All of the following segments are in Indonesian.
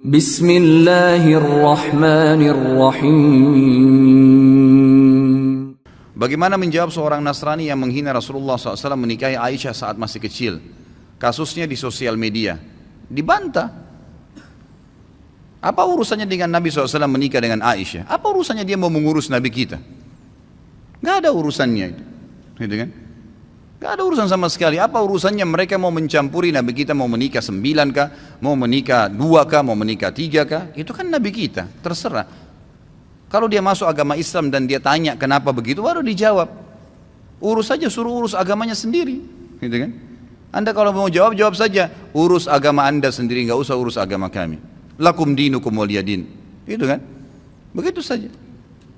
Bismillahirrahmanirrahim. Bagaimana menjawab seorang Nasrani yang menghina Rasulullah SAW menikahi Aisyah saat masih kecil? Kasusnya di sosial media. Dibantah. Apa urusannya dengan Nabi SAW menikah dengan Aisyah? Apa urusannya dia mau mengurus Nabi kita? Gak ada urusannya itu. Gitu kan? Gak ada urusan sama sekali. Apa urusannya mereka mau mencampuri Nabi kita, mau menikah 9 kah, mau menikah 2 kah, mau menikah 3 kah? Itu kan Nabi kita, terserah. Kalau dia masuk agama Islam dan dia tanya kenapa begitu, baru dijawab. Urus saja, suruh urus agamanya sendiri, gitu kan? Anda kalau mau jawab, jawab saja. Urus agama Anda sendiri, nggak usah urus agama kami. Lakum dinukum waliyadin, gitu kan? Begitu saja.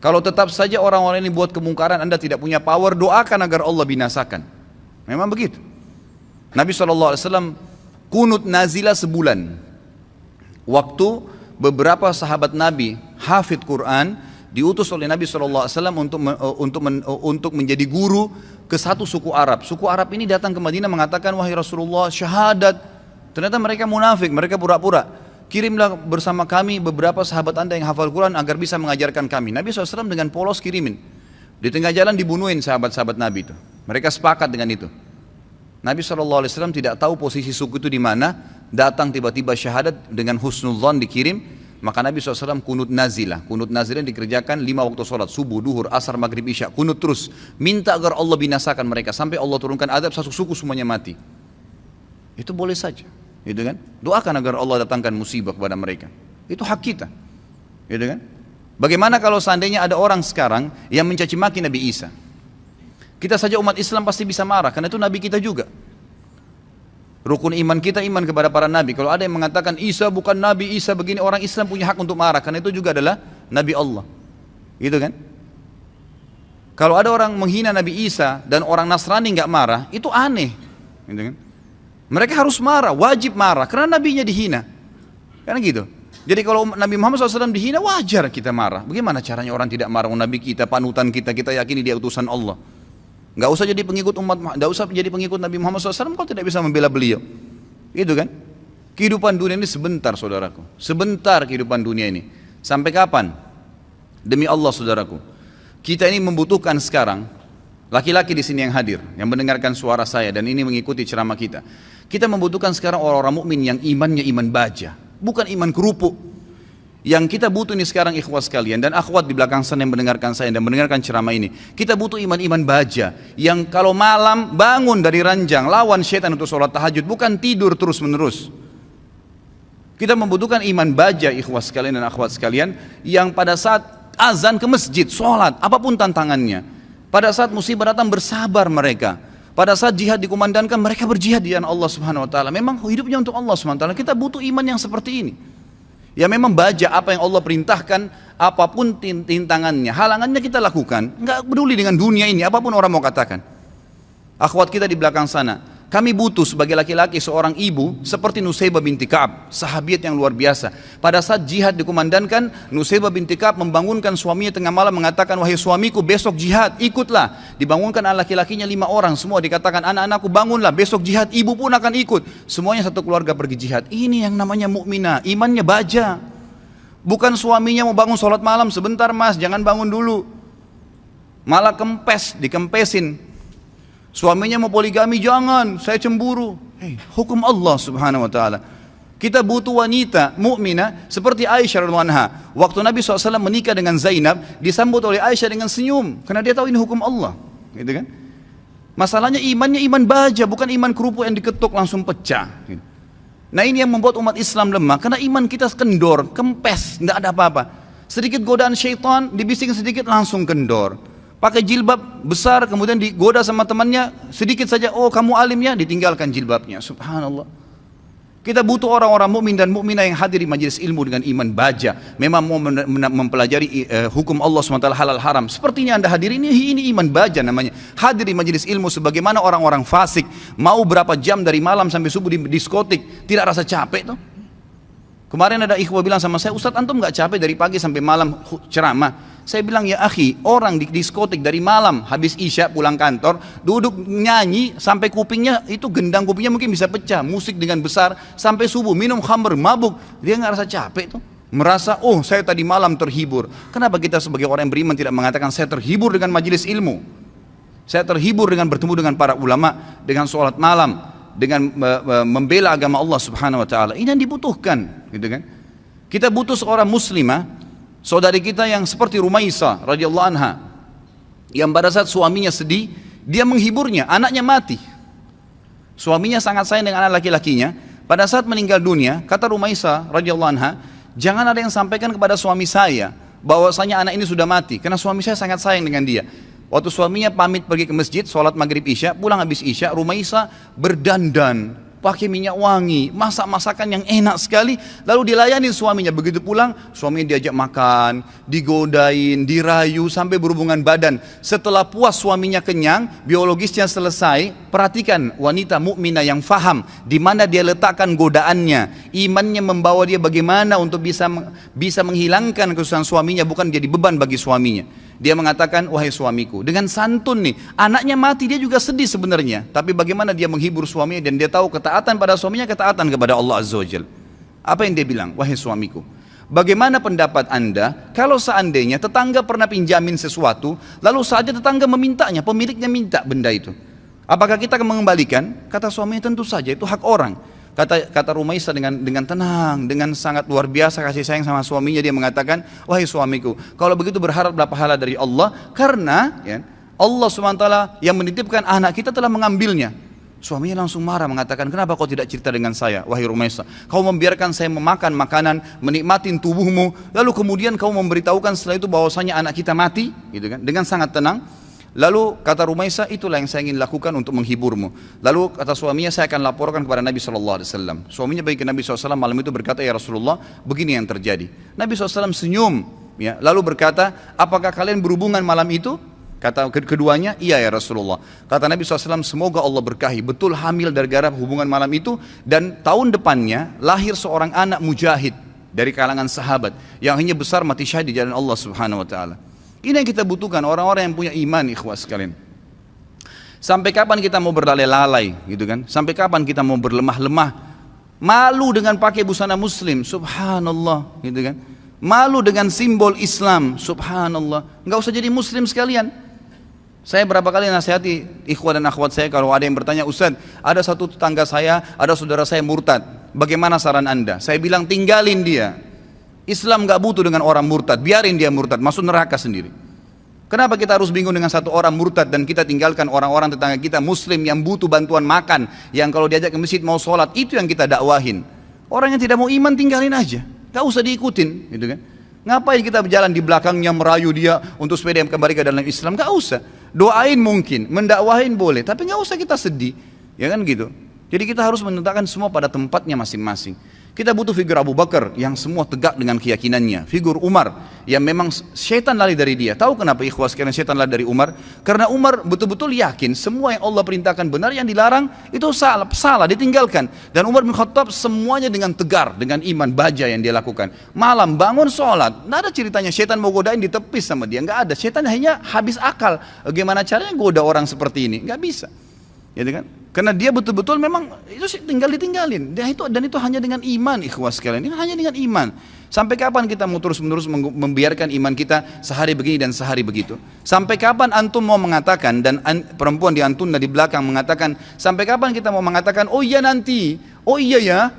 Kalau tetap saja orang-orang ini buat kemungkaran, Anda tidak punya power, doakan agar Allah binasakan. Memang begitu. Nabi SAW kunut nazilah sebulan. Waktu beberapa sahabat Nabi hafid Quran diutus oleh Nabi SAW untuk menjadi guru ke satu suku Arab. Suku Arab ini datang ke Madinah mengatakan, wahai Rasulullah, syahadat. Ternyata mereka munafik, mereka pura-pura. Kirimlah bersama kami beberapa sahabat Anda yang hafal Quran agar bisa mengajarkan kami. Nabi SAW dengan polos kirimin. Di tengah jalan dibunuhin sahabat-sahabat Nabi itu. Mereka sepakat dengan itu. Nabi SAW tidak tahu posisi suku itu di mana. Datang tiba-tiba syahadat dengan husnudzon dikirim. Maka Nabi SAW kunut nazilah. Kunut nazilah dikerjakan 5 waktu sholat. Subuh, duhur, asar, maghrib, isya. Kunut terus. Minta agar Allah binasakan mereka. Sampai Allah turunkan adab, satu suku semuanya mati. Itu boleh saja. Gitu kan? Doakan agar Allah datangkan musibah kepada mereka. Itu hak kita. Gitu kan? Bagaimana kalau seandainya ada orang sekarang yang mencaci maki Nabi Isa? Kita saja umat Islam pasti bisa marah, karena itu Nabi kita juga. Rukun iman kita iman kepada para Nabi. Kalau ada yang mengatakan Isa bukan Nabi, Isa begini, orang Islam punya hak untuk marah, karena itu juga adalah Nabi Allah. Gitu kan? Kalau ada orang menghina Nabi Isa dan orang Nasrani nggak marah, itu aneh. Gitu kan? Mereka harus marah, wajib marah, karena Nabinya dihina. Karena gitu. Jadi kalau Nabi Muhammad SAW dihina, wajar kita marah. Bagaimana caranya orang tidak marah? Nabi kita, panutan kita, kita yakini dia utusan Allah. Gak usah jadi pengikut gak usah jadi pengikut Nabi Muhammad SAW kalau tidak bisa membela beliau. Itu kan? Kehidupan dunia ini sebentar, saudaraku. Sebentar kehidupan dunia ini. Sampai kapan? Demi Allah, saudaraku. Kita ini membutuhkan sekarang, laki-laki di sini yang hadir, yang mendengarkan suara saya dan ini mengikuti ceramah kita. Kita membutuhkan sekarang orang-orang mukmin yang imannya iman baja, bukan iman kerupuk. Yang kita butuh ini sekarang ikhwas sekalian dan akhwat di belakang sana yang mendengarkan saya dan mendengarkan ceramah ini. Kita butuh iman-iman baja yang kalau malam bangun dari ranjang, lawan syaitan untuk sholat tahajud, bukan tidur terus menerus. Kita membutuhkan iman baja ikhwas sekalian dan akhwat sekalian yang pada saat azan ke masjid, sholat, apapun tantangannya. Pada saat musibah datang bersabar mereka. Pada saat jihad dikumandangkan mereka berjihad di jalan Allah Subhanahu Wa Taala. Memang hidupnya untuk Allah Subhanahu Wa Taala. Kita butuh iman yang seperti ini. Ya memang baja apa yang Allah perintahkan, apapun tintangannya, halangannya kita lakukan, nggak peduli dengan dunia ini, apapun orang mau katakan. Akhwat kita di belakang sana, kami butuh sebagai laki-laki seorang ibu seperti Nusaybah binti Ka'ab, sahabiat yang luar biasa. Pada saat jihad dikumandangkan, Nusaybah binti Ka'ab membangunkan suaminya tengah malam mengatakan, wahai suamiku besok jihad, ikutlah. Dibangunkan anak laki-lakinya 5 orang, semua dikatakan anak-anakku bangunlah, besok jihad, ibu pun akan ikut. Semuanya satu keluarga pergi jihad. Ini yang namanya mukminah, imannya baja. Bukan suaminya mau bangun sholat malam, sebentar mas, jangan bangun dulu. Malah kempes, dikempesin. Suaminya mau poligami, jangan, saya cemburu. Hukum Allah Subhanahu Wa Taala. Kita butuh wanita mukminah seperti Aisyah radhiyallahu anha. Waktu Nabi SAW menikah dengan Zainab, disambut oleh Aisyah dengan senyum, karena dia tahu ini hukum Allah, gitu kan? Masalahnya imannya iman baja, bukan iman kerupuk yang diketuk langsung pecah. Nah ini yang membuat umat Islam lemah, karena iman kita kendor, kempes, tidak ada apa-apa. Sedikit godaan syaitan, dibisikin sedikit langsung kendor. Pakai jilbab besar, kemudian digoda sama temannya, sedikit saja, oh kamu alimnya, ditinggalkan jilbabnya. Subhanallah. Kita butuh orang-orang mukmin dan mukminah yang hadir di majelis ilmu dengan iman baja. Memang mau mempelajari hukum Allah SWT halal haram. Sepertinya anda hadir ini iman baja namanya. Hadir di majelis ilmu sebagaimana orang-orang fasik. Mau berapa jam dari malam sampai subuh di diskotik, tidak rasa capek tuh. Kemarin ada ikhwah bilang sama saya, Ustadz antum gak capek dari pagi sampai malam ceramah? Saya bilang, ya akhi, orang di diskotik dari malam habis isya pulang kantor, duduk nyanyi sampai kupingnya itu, gendang kupingnya mungkin bisa pecah, musik dengan besar sampai subuh, minum khamr, mabuk, dia nggak rasa capek tuh, merasa oh saya tadi malam terhibur. Kenapa kita sebagai orang yang beriman tidak mengatakan saya terhibur dengan majelis ilmu, saya terhibur dengan bertemu dengan para ulama, dengan sholat malam, dengan membela agama Allah Subhanahu wa taala. Ini yang dibutuhkan, gitu kan? Kita butuh seorang muslimah, saudari kita yang seperti Rumaisa radhiyallahu anha, yang pada saat suaminya sedih, dia menghiburnya, anaknya mati. Suaminya sangat sayang dengan anak laki-lakinya. Pada saat meninggal dunia, kata Rumaisa radhiyallahu anha, jangan ada yang sampaikan kepada suami saya bahwasanya anak ini sudah mati, karena suami saya sangat sayang dengan dia. Waktu suaminya pamit pergi ke masjid, sholat maghrib isya, pulang habis isya, Rumaisa berdandan, pakai minyak wangi, masak masakan yang enak sekali, lalu dilayani suaminya. Begitu pulang, suaminya diajak makan, digodain, dirayu sampai berhubungan badan. Setelah puas suaminya kenyang, biologisnya selesai, perhatikan wanita mukminah yang faham di mana dia letakkan godaannya, imannya membawa dia bagaimana untuk bisa menghilangkan kesusahan suaminya, bukan jadi beban bagi suaminya. Dia mengatakan, wahai suamiku, dengan santun nih, anaknya mati, dia juga sedih sebenarnya, tapi bagaimana dia menghibur suaminya, dan dia tahu ketaatan pada suaminya, ketaatan kepada Allah Azza wa Jalla. Apa yang dia bilang? Wahai suamiku, bagaimana pendapat anda kalau seandainya tetangga pernah pinjamin sesuatu, lalu saja tetangga memintanya, pemiliknya minta benda itu, apakah kita akan mengembalikan? Kata suaminya, tentu saja, itu hak orang. Kata Rumaisa dengan tenang, dengan sangat luar biasa kasih sayang sama suaminya, dia mengatakan, wahai suamiku, kalau begitu berharaplah pahala dari Allah, karena ya, Allah SWT yang menitipkan anak kita telah mengambilnya. Suaminya langsung marah, mengatakan, kenapa kau tidak cerita dengan saya, wahai Rumaisa? Kau membiarkan saya memakan makanan, menikmatin tubuhmu, lalu kemudian kau memberitahukan setelah itu bahwasanya anak kita mati, gitu kan? Dengan sangat tenang. Lalu kata Rumaisa, itulah yang saya ingin lakukan untuk menghiburmu. Lalu kata suaminya, saya akan laporkan kepada Nabi SAW. Suaminya pergi ke Nabi SAW malam itu, berkata, ya Rasulullah, begini yang terjadi. Nabi SAW senyum, ya, lalu berkata, apakah kalian berhubungan malam itu? Kata keduanya, iya ya Rasulullah. Kata Nabi SAW, semoga Allah berkahi, betul hamil dari gara hubungan malam itu, dan tahun depannya lahir seorang anak mujahid dari kalangan sahabat yang hanya besar mati syahid di jalan Allah Subhanahu wa taala. Ini yang kita butuhkan, orang-orang yang punya iman, ikhwah sekalian. Sampai kapan kita mau berlalai-lalai, gitu kan? Sampai kapan kita mau berlemah-lemah, malu dengan pakai busana muslim, subhanallah, gitu kan? Malu dengan simbol Islam, subhanallah. Nggak usah jadi muslim sekalian. Saya berapa kali nasihati ikhwah dan akhwat saya, kalau ada yang bertanya, Ustaz, ada satu tetangga saya, ada saudara saya murtad, bagaimana saran anda? Saya bilang, tinggalin dia. Islam gak butuh dengan orang murtad, biarin dia murtad, masuk neraka sendiri. Kenapa kita harus bingung dengan satu orang murtad dan kita tinggalkan orang-orang tetangga kita muslim yang butuh bantuan makan, yang kalau diajak ke masjid mau sholat, itu yang kita dakwahin. Orang yang tidak mau iman tinggalin aja, gak usah diikutin, gitu kan? Ngapain kita berjalan di belakangnya merayu dia untuk supaya dia kembali ke dalam Islam? Gak usah. Doain mungkin, mendakwahin boleh, tapi gak usah kita sedih, ya kan gitu. Jadi kita harus menetapkan semua pada tempatnya masing-masing. Kita butuh figur Abu Bakar yang semua tegak dengan keyakinannya. Figur Umar yang memang syaitan lari dari dia. Tahu kenapa ikhwas sekalian syaitan lari dari Umar? Karena Umar betul-betul yakin semua yang Allah perintahkan benar, yang dilarang itu salah, ditinggalkan. Dan Umar bin Khattab semuanya dengan tegar, dengan iman baja yang dia lakukan. Malam bangun sholat, nggak ada ceritanya syaitan mau godain ditepis sama dia, nggak ada. Syaitan hanya habis akal. Bagaimana caranya goda orang seperti ini? Nggak bisa. Ya kan? Karena dia betul-betul memang itu tinggal ditinggalin. Dan itu hanya dengan iman, ikhwas sekalian. Ini hanya dengan iman. Sampai kapan kita mau terus-menerus membiarkan iman kita sehari begini dan sehari begitu? Sampai kapan antum mau mengatakan, dan perempuan di antun di belakang mengatakan, sampai kapan kita mau mengatakan, oh iya nanti, oh iya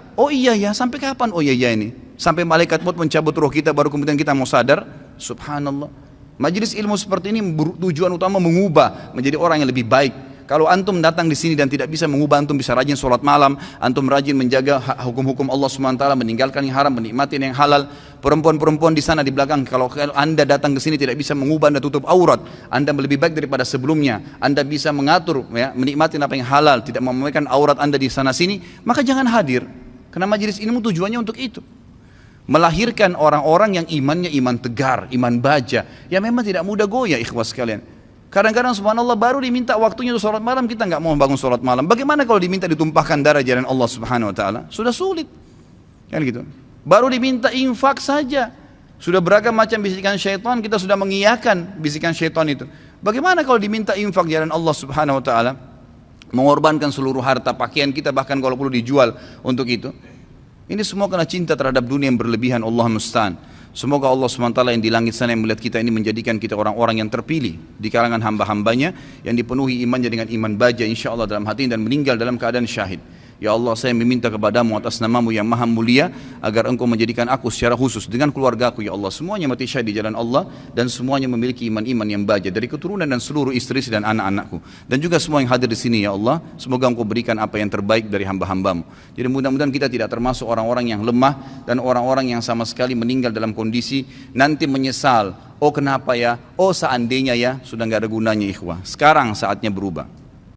ya, sampai kapan oh iya ya ini? Sampai malaikat maut mencabut roh kita baru kemudian kita mau sadar? Subhanallah. Majelis ilmu seperti ini tujuan utama mengubah menjadi orang yang lebih baik. Kalau antum datang di sini dan tidak bisa mengubah, antum bisa rajin sholat malam, antum rajin menjaga hukum-hukum Allah SWT, meninggalkan yang haram, menikmati yang halal. Perempuan-perempuan di sana di belakang, kalau anda datang ke sini tidak bisa mengubah, anda tutup aurat, anda lebih baik daripada sebelumnya, anda bisa mengatur, ya, menikmati apa yang halal, tidak memamerkan aurat anda di sana sini, maka jangan hadir. Karena majelis ilmu tujuannya untuk itu. Melahirkan orang-orang yang imannya iman tegar, iman baja, yang memang tidak mudah goyah, ikhwas sekalian. Kadang-kadang subhanallah baru diminta waktunya untuk sholat malam, kita nggak mau bangun sholat malam. Bagaimana kalau diminta ditumpahkan darah jalan Allah Subhanahu Wa Taala? Sudah sulit, kan gitu. Baru diminta infak saja, Sudah beragam macam bisikan syaitan, kita sudah mengiyakan bisikan syaitan itu. Bagaimana kalau diminta infak jalan Allah Subhanahu wa taala? Mengorbankan seluruh harta, pakaian kita bahkan kalau perlu dijual untuk itu. Ini semua karena cinta terhadap dunia yang berlebihan, Allah musta'an. Semoga Allah SWT yang di langit sana yang melihat kita ini menjadikan kita orang-orang yang terpilih di kalangan hamba-hambanya yang dipenuhi imannya dengan iman baja insyaAllah dalam hati dan meninggal dalam keadaan syahid. Ya Allah, saya meminta kepadamu atas namamu yang maha mulia agar engkau menjadikan aku secara khusus dengan keluargaku ya Allah semuanya mati syahid di jalan Allah dan semuanya memiliki iman-iman yang baja dari keturunan dan seluruh istri dan anak-anakku dan juga semua yang hadir di sini ya Allah, semoga engkau berikan apa yang terbaik dari hamba-hambamu. Jadi mudah-mudahan kita tidak termasuk orang-orang yang lemah dan orang-orang yang sama sekali meninggal dalam kondisi nanti menyesal, oh kenapa ya, oh seandainya ya, sudah nggak ada gunanya ikhwah. Sekarang saatnya berubah.